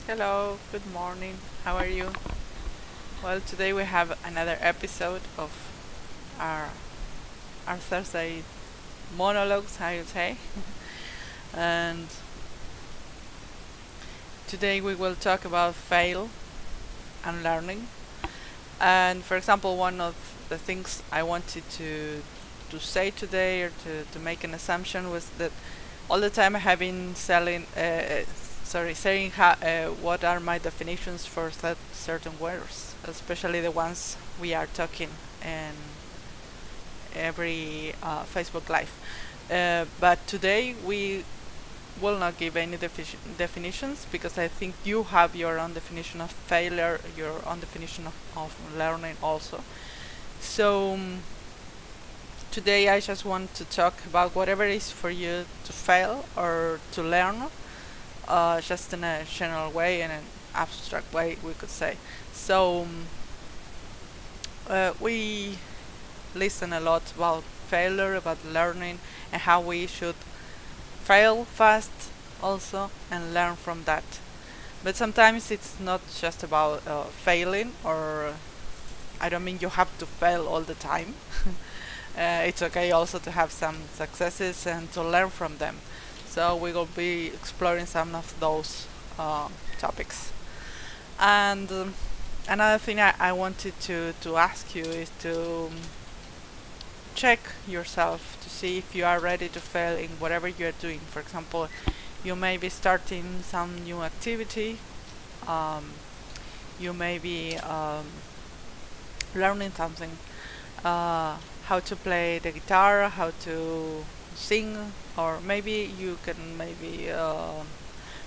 Hello, good morning. How are you? Well, today we have another episode of our our Thursday monologues, I would say. And today we will talk about fail and learning. And for example, one of the things I wanted to say today or to make an assumption was that all the time I have been saying what are my definitions for certain words, especially the ones we are talking in every Facebook Live. But today we will not give any definitions because I think you have your own definition of failure, your own definition of learning also. So today I just want to talk about whatever it is for you to fail or to learn, just in a general way, in an abstract way, we could say. So we listen a lot about failure, about learning, and how we should fail fast also and learn from that. But sometimes it's not just about failing, or I don't mean you have to fail all the time. It's okay also to have some successes and to learn from them. So we will be exploring some of those topics. And another thing I wanted to ask you is to check yourself to see if you are ready to fail in whatever you are doing. For example, you may be starting some new activity, um, you may be learning something, how to play the guitar, how to sing, or maybe you can maybe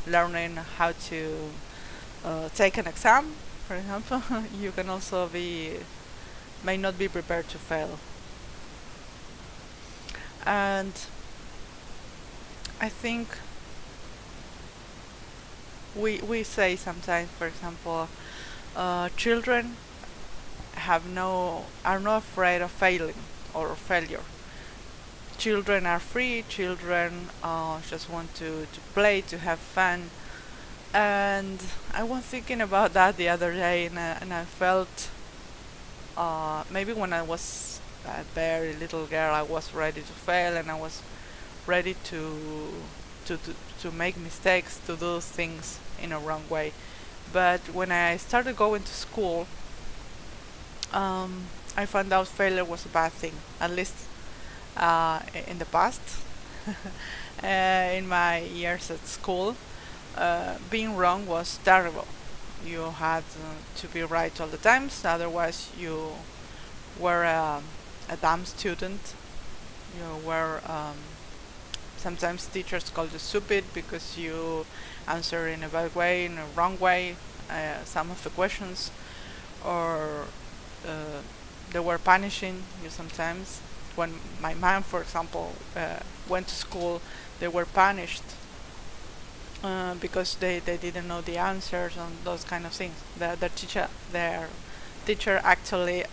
learning how to take an exam, for example. You can also be may not be prepared to fail. And I think we say sometimes, for example, children have no are not afraid of failing or failure. Children are free. Children just want to play, to have fun. And I was thinking about that the other day, and I felt maybe when I was a very little girl, I was ready to fail, and I was ready to to, to make mistakes, to do things in a wrong way. But when I started going to school, I found out failure was a bad thing, at least in the past. In my years at school, being wrong was terrible. You had to be right all the times, otherwise you were a dumb student. You were sometimes teachers called you stupid because you answer in a bad way, in a wrong way, some of the questions, or uh, they were punishing you sometimes. When my mom, for example, went to school, they were punished because they didn't know the answers and those kind of things. Their teacher actually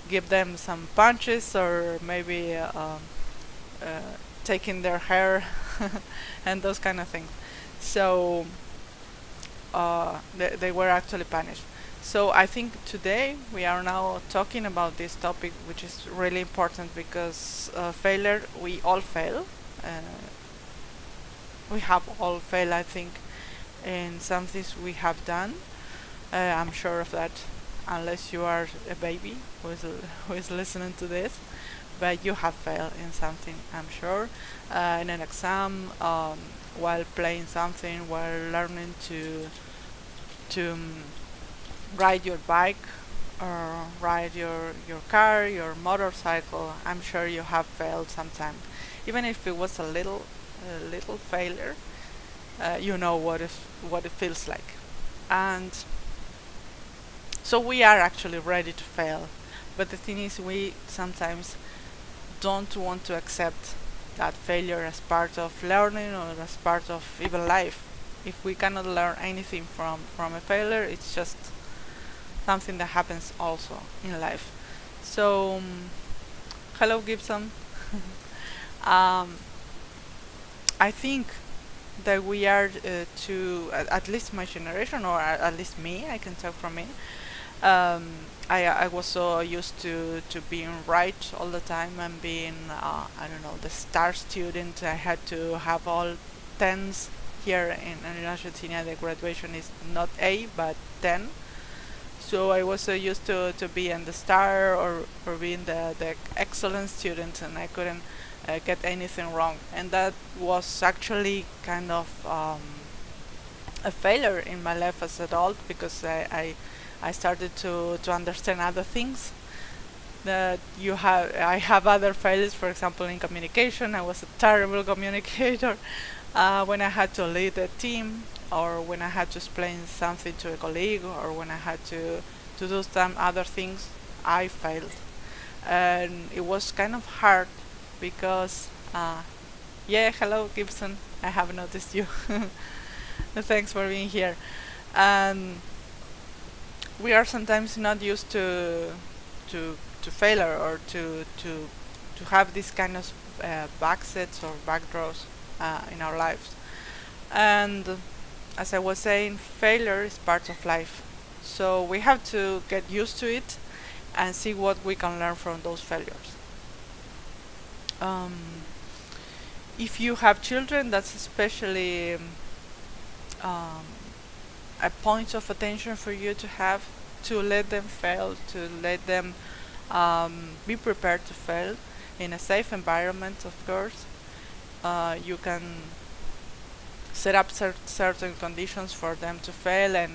give them some punches, or maybe taking their hair and those kind of things. So they were actually punished. So I think today we are now talking about this topic, which is really important because failure, we all fail. Uh, we have all failed, I think, in some things we have done. I'm sure of that, unless you are a baby who is listening to this. But you have failed in something, I'm sure, in an exam, while playing something, while learning to ride your bike or ride your car, your motorcycle. I'm sure you have failed sometime, even if it was a little failure. You know what it feels like, and so we are actually ready to fail. But the thing is, we sometimes don't want to accept that failure as part of learning or as part of even life. If we cannot learn anything from a failure, it's just something that happens also in life. So, hello Gibson. um, I think that we are at least my generation, or at least me, I can talk for me. um, I was so used to being right all the time and being, I don't know, the star student. I had to have all tens. Here in Argentina, the graduation is not A but 10. So I was so used to being the star, or being the excellent student, and I couldn't get anything wrong. And that was actually kind of a failure in my life as an adult, because I started to understand other things that I have other failures. For example, in communication, I was a terrible communicator. When I had to lead a team, or when I had to explain something to a colleague, or when I had to do some other things, I failed. And it was kind of hard because, yeah, hello Gibson, I have noticed you. Thanks for being here. And we are sometimes not used to failure, or to have this kind of backsets or backdraws in our lives. And as I was saying, failure is part of life. So we have to get used to it and see what we can learn from those failures. Um, if you have children, that's especially um, a point of attention for you to have, to let them fail, to let them be prepared to fail in a safe environment, of course. You can set up certain conditions for them to fail, and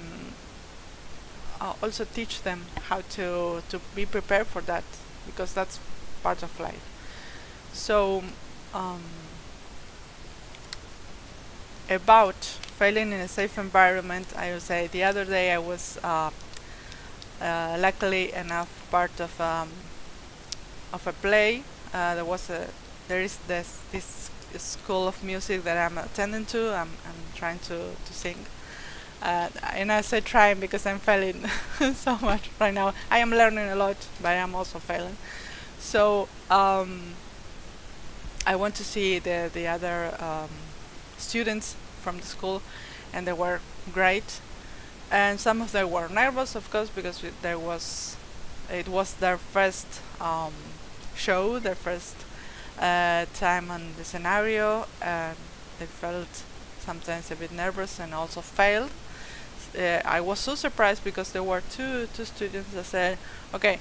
also teach them how to be prepared for that, because that's part of life. So, um, about failing in a safe environment, I would say the other day I was luckily enough part of a play. There is this school of music that I'm attending to. I'm trying to sing. And I say trying because I'm failing so much right now. I am learning a lot, but I'm also failing. So I went to see the other students from the school, and they were great. And some of them were nervous, of course, because it was their first show, their first time on the scenario, and they felt sometimes a bit nervous and also failed. I was so surprised because there were two students that said, okay,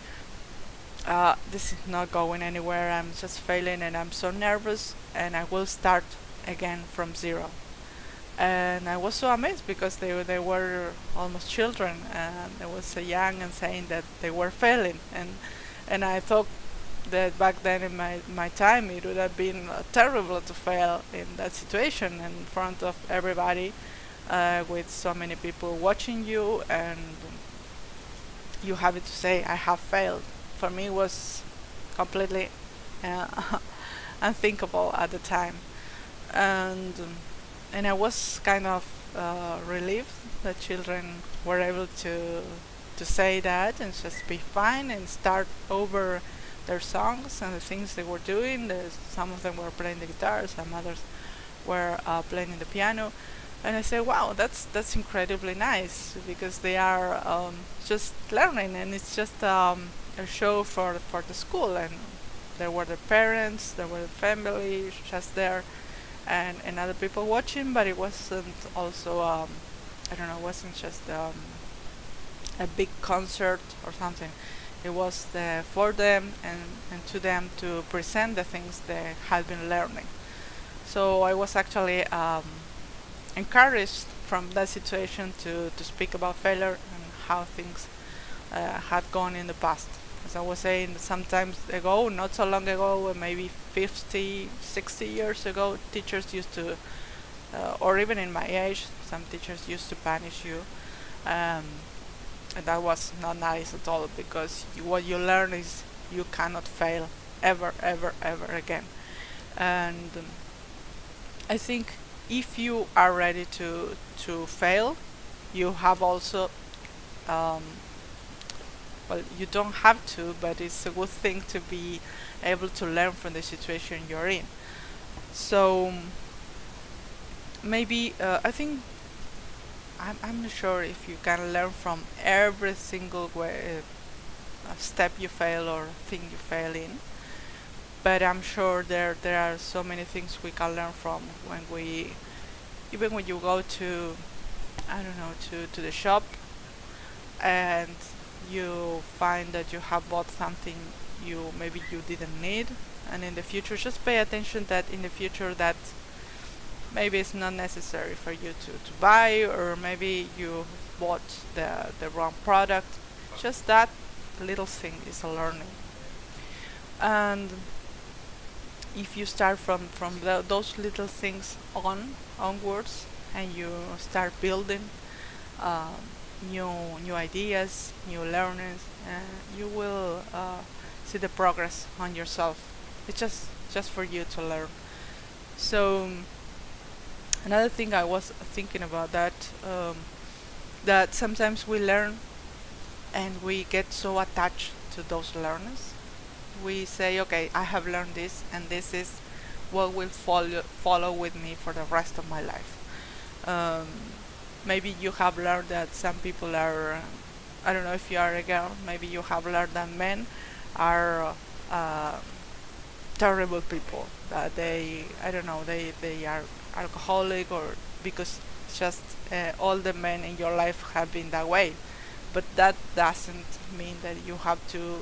this is not going anywhere, I'm just failing and I'm so nervous, and I will start again from zero. And I was so amazed because they were almost children, and they were so young and saying that they were failing. And I thought that back then in my time it would have been terrible to fail in that situation in front of everybody, with so many people watching you, and you have to say I have failed. For me it was completely unthinkable at the time. And I was kind of relieved that children were able to say that and just be fine and start over their songs and the things they were doing. Some of them were playing the guitar, some others were playing the piano, and I said, "Wow, that's incredibly nice," because they are just learning, and it's just a show for the school, and there were the parents, there were the family just there, and other people watching, but it wasn't also I don't know, it wasn't just a big concert or something. It was for them and to them to present the things they had been learning. So I was actually encouraged from that situation to speak about failure and how things had gone in the past. As I was saying, sometimes ago, not so long ago, maybe 50, 60 years ago, teachers used to, or even in my age, some teachers used to punish you. And that was not nice at all, because what you learn is you cannot fail ever, ever, ever again. And I think if you are ready to fail, you have also, well, you don't have to, but it's a good thing to be able to learn from the situation you're in. So maybe I think I'm not sure if you can learn from every single way, step you fail or thing you fail in, but I'm sure there are so many things we can learn from when we, even when you go to, I don't know, to the shop and you find that you have bought something you maybe you didn't need, and in the future just pay attention that in the future that maybe it's not necessary for you to buy, or maybe you bought the wrong product. Just that little thing is a learning. And if you start from those little things onwards, and you start building uh, new ideas, new learnings, you will see the progress on yourself. It's just for you to learn. So another thing I was thinking about that sometimes we learn and we get so attached to those learners. We say, okay, I have learned this, and this is what will follow with me for the rest of my life. Um, Maybe you have learned that some people are, I don't know if you are a girl, maybe you have learned that men are terrible people, that they, I don't know, they are alcoholic, or because just all the men in your life have been that way. But that doesn't mean that you have to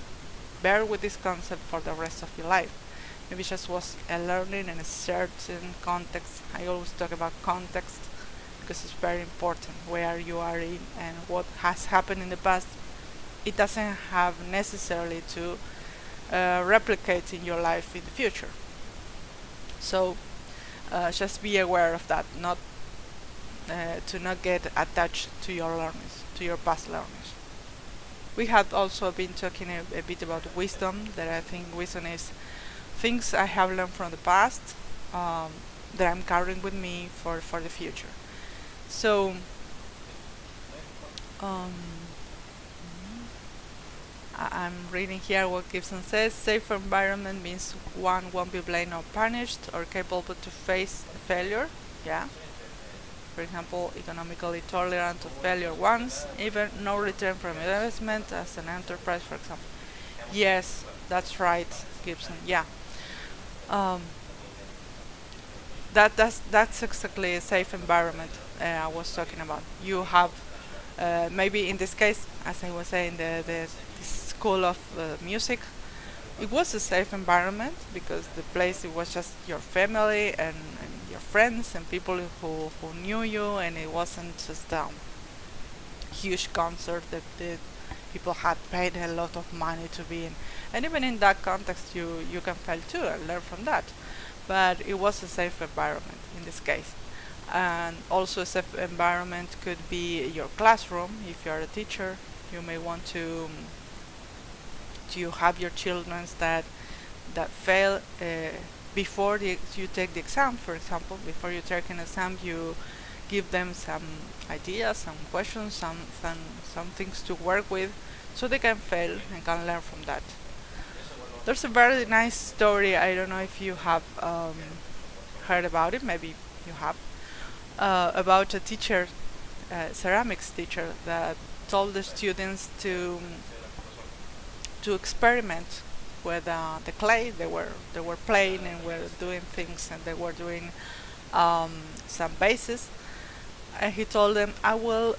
bear with this concept for the rest of your life. Maybe just was a learning in a certain context. I always talk about context because it's very important where you are in and what has happened in the past. It doesn't have necessarily to replicate in your life in the future. So just be aware of that, not to not get attached to your learnings, to your past learnings. We had also been talking a bit about wisdom, that I think wisdom is things I have learned from the past, that I'm carrying with me for the future. So um, I'm reading here what Gibson says. Safe environment means one won't be blamed or punished, or capable to face failure. Yeah. For example, economically tolerant to failure once, even no return from investment as an enterprise, for example. Yes, that's right, Gibson. Yeah. Um, that's exactly a safe environment I was talking about. You have maybe in this case, as I was saying, the school of music. It was a safe environment because the place, it was just your family and your friends and people who knew you, and it wasn't just huge concert that the people had paid a lot of money to be in. And even in that context, you can fail too and learn from that. But it was a safe environment in this case. And also a safe environment could be your classroom. If you are a teacher, you may want to have your children that fail before you take the exam. For example, before you take an exam, you give them some ideas, some questions, some things to work with, so they can fail and can learn from that. There's a very nice story. I don't know if you have heard about it. Maybe you have, about a teacher, ceramics teacher, that told the students to experiment with the clay. They were playing and were doing things, and they were doing some bases. And he told them, "I will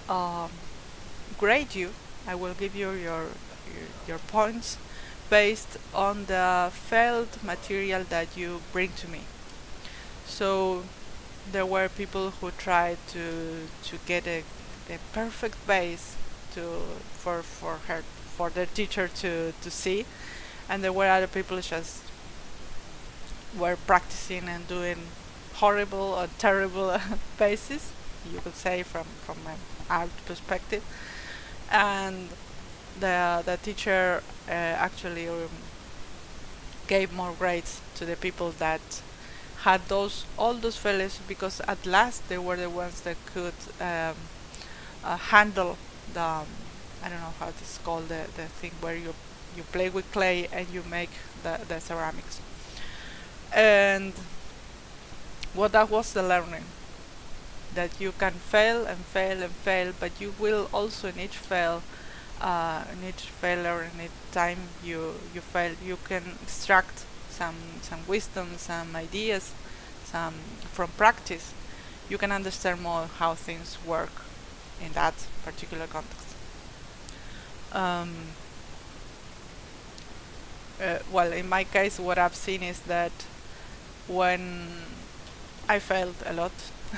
grade you. I will give you your points based on the failed material that you bring to me." So there were people who tried to get a perfect base for their teacher to see, and there were other people just were practicing and doing horrible or terrible bases, you could say, from an art perspective. And the teacher actually gave more grades to the people that had all those failures, because at last they were the ones that could handle the I don't know how it's called, the thing where you play with clay and you make the ceramics. And what that was the learning. that you can fail and fail and fail, but you will also in each fail, in each failure, in each time you fail, you can extract some wisdom, some ideas, some from practice. You can understand more how things work in that particular context. Um, well, in my case, what I've seen is that when I failed a lot,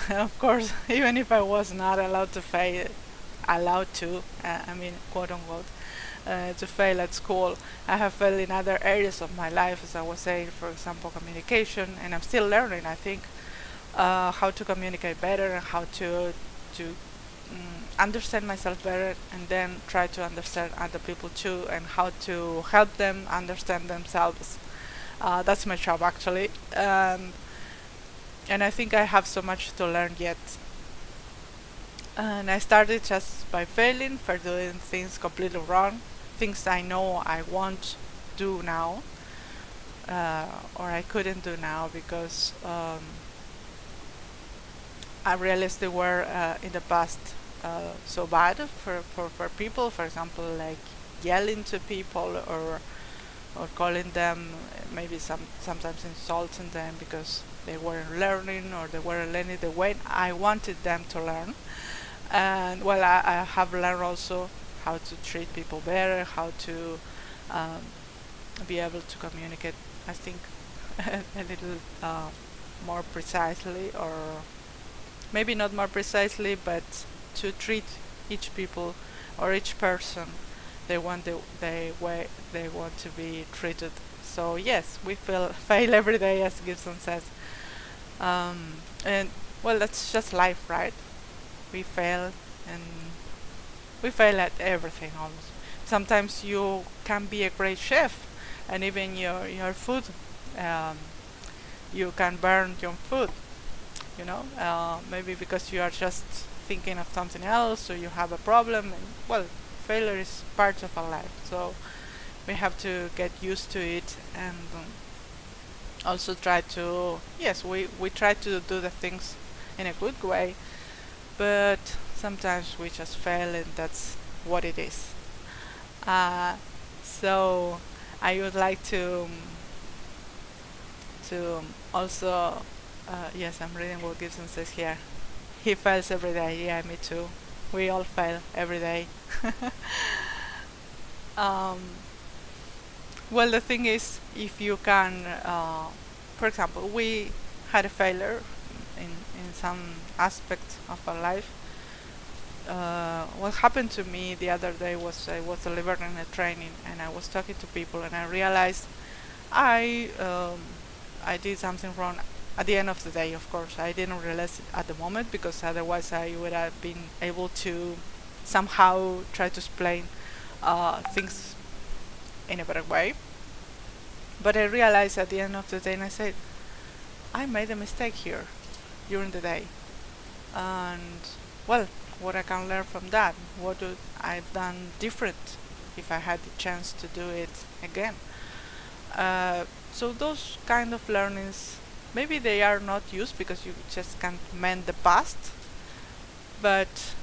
of course, even if I was not allowed to fail, I mean, quote unquote, to fail at school, I have failed in other areas of my life, as I was saying, for example, communication, and I'm still learning, I think, how to communicate better and how to understand myself better, and then try to understand other people too, and how to help them understand themselves. That's my job actually, and I think I have so much to learn yet. And I started just by failing, for doing things completely wrong, things I know I won't do now, or I couldn't do now because I realized they were in the past so bad for people. For example, like yelling to people or calling them, maybe sometimes insulting them because they weren't learning or they weren't learning the way I wanted them to learn. And well, I have learned also how to treat people better, how to um, be able to communicate, I think, a little more precisely, or maybe not more precisely, but to treat each people or each person they want the way they want to be treated. So yes, we fail every day, as Gibson says, and well, that's just life, right? We fail, and we fail at everything almost. Sometimes you can be a great chef, and even your food, um, you can burn your food. Maybe because you are just thinking of something else, or you have a problem. And well, failure is part of our life, so we have to get used to it, and also try to, yes, we try to do the things in a good way, but sometimes we just fail, and that's what it is. So I would like to also, yes, I'm reading what Gibson says here. He fails every day. Yeah, me too. We all fail every day. um, well, the thing is, if you can, for example, we had a failure in some aspect of our life. What happened to me the other day was I was delivering a training, and I was talking to people, and I realized I I did something wrong. At the end of the day, of course, I didn't realize it at the moment, because otherwise I would have been able to somehow try to explain things in a better way. But I realized at the end of the day, and I said, I made a mistake here during the day, and well, what I can learn from that, what would I've done different if I had the chance to do it again. So those kind of learnings, maybe they are not used because you just can't mend the past, but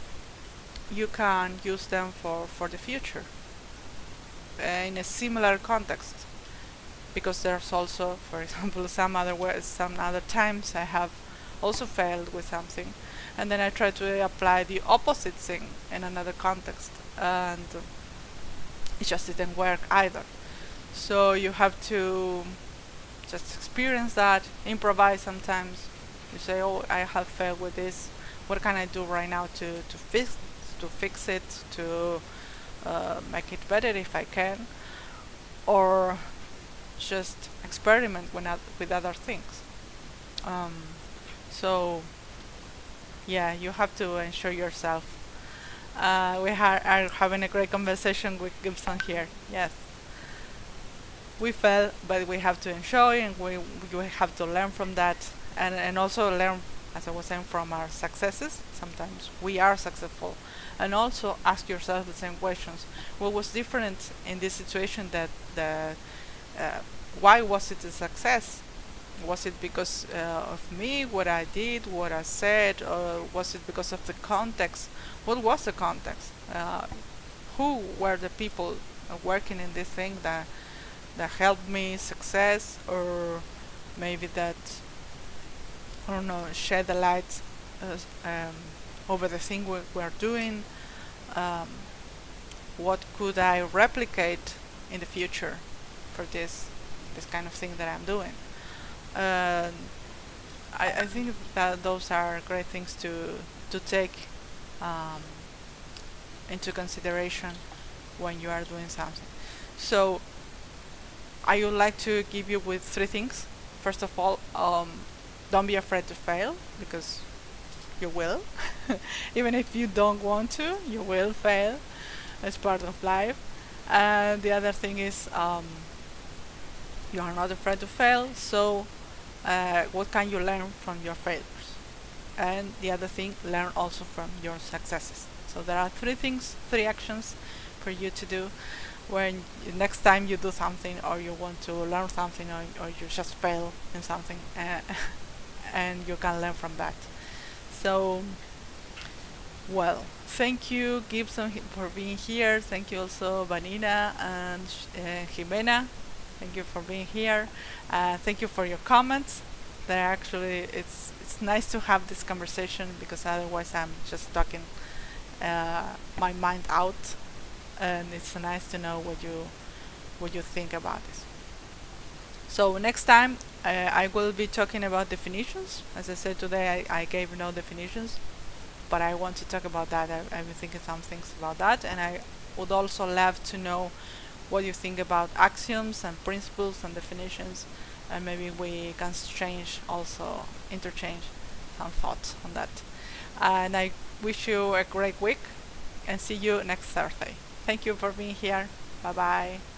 you can use them for the future in a similar context. Because there's also, for example, some other times I have also failed with something, and then I try to apply the opposite thing in another context, and it just didn't work either. So you have to just experience that, improvise sometimes. You say, oh, I have failed with this. What can I do right now to fix it, to make it better if I can, or just experiment with other things. Um, so yeah, you have to enjoy yourself. We are having a great conversation with Gibson here. Yes, we fail, but we have to enjoy, and we have to learn from that, and also learn, as I was saying, from our successes. Sometimes we are successful, and also ask yourself the same questions. What was different in this situation? Why was it a success? Was it because of me, what I did, what I said, or was it because of the context? What was the context? Who were the people working in this thing that helped me success, or maybe that, I don't know, shed the light uh, um, over the thing we're doing? Um, what could I replicate in the future for this kind of thing that I'm doing? Uh, I think that those are great things to take um, into consideration when you are doing something. So I would like to give you with three things. First of all, don't be afraid to fail, because you will. Even if you don't want to, you will fail. It's part of life. And the other thing is, you are not afraid to fail, so what can you learn from your failures? And the other thing, learn also from your successes. So there are three things, three actions for you to do when next time you do something, or you want to learn something, or you just fail in something, and you can learn from that. So, well, thank you, Gibson, for being here. Thank you also, Vanina and Jimena. Thank you for being here. Thank you for your comments. They're actually, it's nice to have this conversation, because otherwise I'm just talking my mind out, and it's nice to know what you think about this. So next time I will be talking about definitions. As I said today, I gave no definitions, but I want to talk about that. I've been thinking some things about that, and I would also love to know what you think about axioms and principles and definitions, and maybe we can interchange some thoughts on that. And I wish you a great week, and see you next Thursday. Thank you for being here. Bye bye.